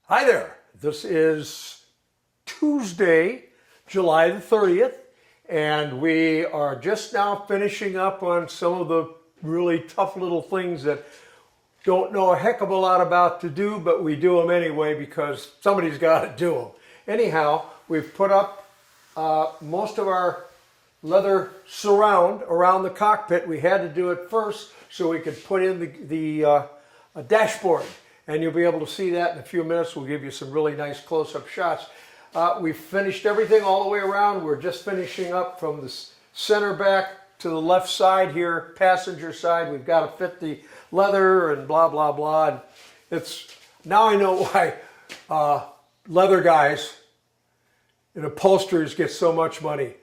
Hi there. This is Tuesday, July the 30th, and we are just now finishing up on some of the really tough little things that don't know a heck of a lot about to do, but we do them anyway because somebody's got to do them. Anyhow, we've put up most of our leather surround around the cockpit. We had to do it first so we could put in the dashboard. And you'll be able to see that in a few minutes. We'll give you some really nice close-up shots. We've finished everything all the way around. We're just finishing up from the center back to the left side here, passenger side. We've got to fit the leather and blah, blah, blah. And now I know why leather guys and upholsterers get so much money.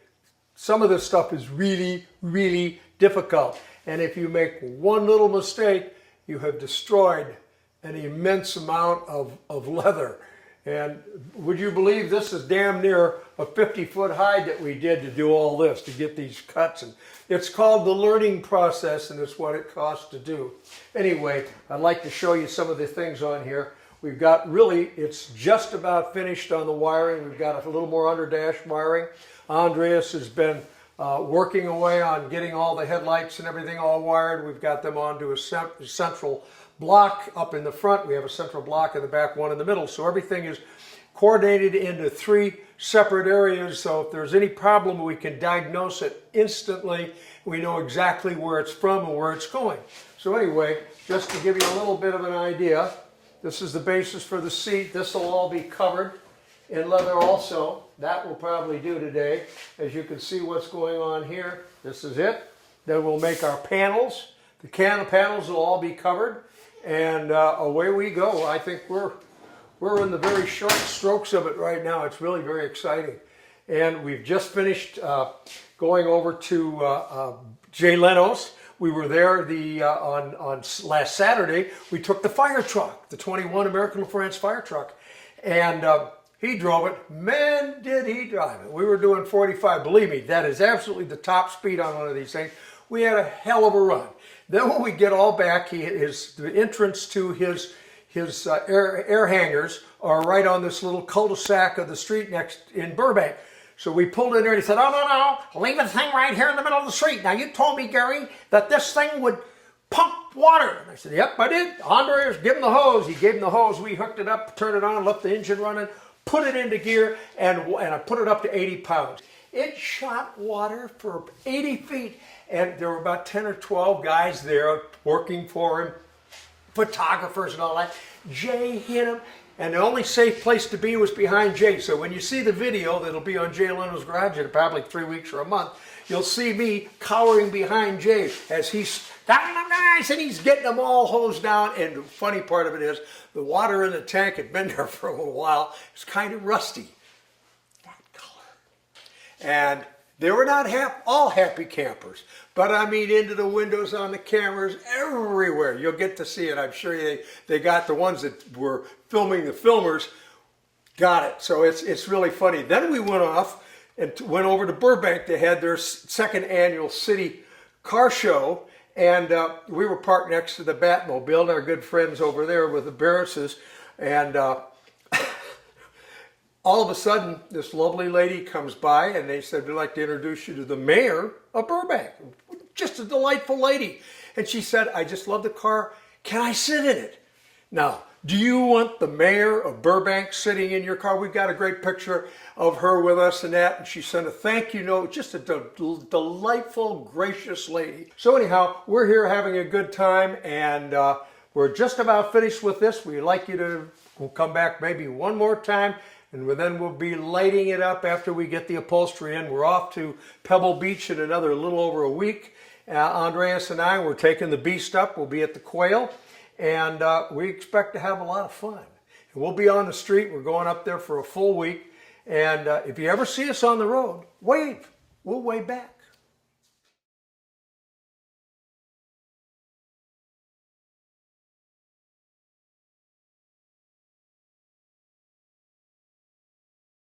Some of this stuff is really, really difficult. And if you make one little mistake, you have destroyed an immense amount of leather. And would you believe this is damn near a 50-foot hide that we did to do all this, to get these cuts. And it's called the learning process, and it's what it costs to do. Anyway, I'd like to show you some of the things on here. We've got it's just about finished on the wiring. We've got a little more under dash wiring. Andreas has been working away on getting all the headlights and everything all wired. We've got them onto a central block up in the front. We have a central block in the back, one in the middle. So everything is coordinated into 3 separate areas. So if there's any problem, we can diagnose it instantly. We know exactly where it's from and where it's going. So anyway, just to give you a little bit of an idea, this is the basis for the seat. This will all be covered in leather also. That will probably do today. As you can see what's going on here, this is it. Then we'll make our panels. The panels will all be covered. And away we go. I think we're in the very short strokes of it right now. It's really very exciting. And we've just finished going over to Jay Leno's. We were there on last Saturday. We took the fire truck, the 21 American LaFrance fire truck, and he drove it. Man, did he drive it. We were doing 45. Believe me, that is absolutely the top speed on one of these things. We had a hell of a run. Then when we get all back, the entrance to his air hangars are right on this little cul-de-sac of the street in Burbank. So we pulled in there and he said, oh, no, leave the thing right here in the middle of the street. Now you told me, Gary, that this thing would pump water. And I said, yep, I did. Andreas, give him the hose. He gave him the hose. We hooked it up, turned it on, left the engine running, put it into gear, and I put it up to 80 pounds. It shot water for 80 feet. And there were about 10 or 12 guys there working for him, photographers and all that. Jay hit him, and the only safe place to be was behind Jay. So when you see the video that'll be on Jay Leno's garage in probably 3 weeks or a month, you'll see me cowering behind Jay as he's down them guys, and he's getting them all hosed down. And the funny part of it is the water in the tank had been there for a little while. It's kind of rusty, that color. And they were not all happy campers, but I mean into the windows on the cameras everywhere. You'll get to see it. I'm sure they got the ones that were filming the filmers got it. So it's really funny. Then we went off and went over to Burbank. They had their 2nd annual city car show, and we were parked next to the Batmobile. And our good friends over there with the Barrises, and all of a sudden, this lovely lady comes by, and they said, we'd like to introduce you to the mayor of Burbank. Just a delightful lady. And she said, I just love the car. Can I sit in it? Now, do you want the mayor of Burbank sitting in your car? We've got a great picture of her with us and that. And she sent a thank you note. Just a delightful, gracious lady. So anyhow, we're here having a good time, and we're just about finished with this. We'd like you to come back maybe one more time. And then we'll be lighting it up after we get the upholstery in. We're off to Pebble Beach in another little over a week. Andreas and I, we're taking the beast up. We'll be at the Quail, and we expect to have a lot of fun. And we'll be on the street. We're going up there for a full week. And if you ever see us on the road, wave. We'll wave back.